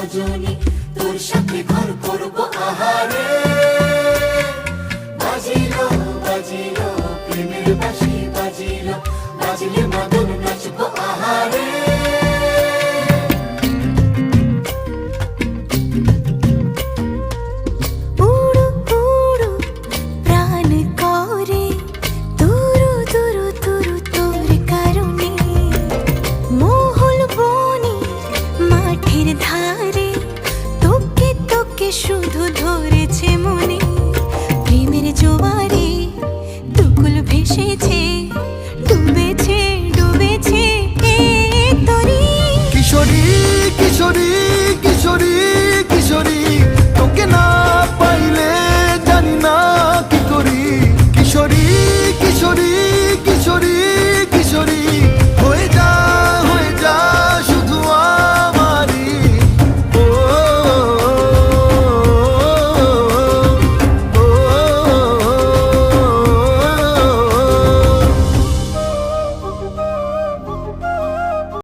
রজনী, তোর সাথে ঘর করব আহারে। বাজিলো বাজিলো প্রেমের বাঁশি বাজিলো, বাজলে মদন নাচব আহারে। উড়ু উড়ু প্রাণ করে তুরু তুরু তুরু তোর কারণে, মহল বনে মাঠের ধারে তোকে তোকে শুধু ধরে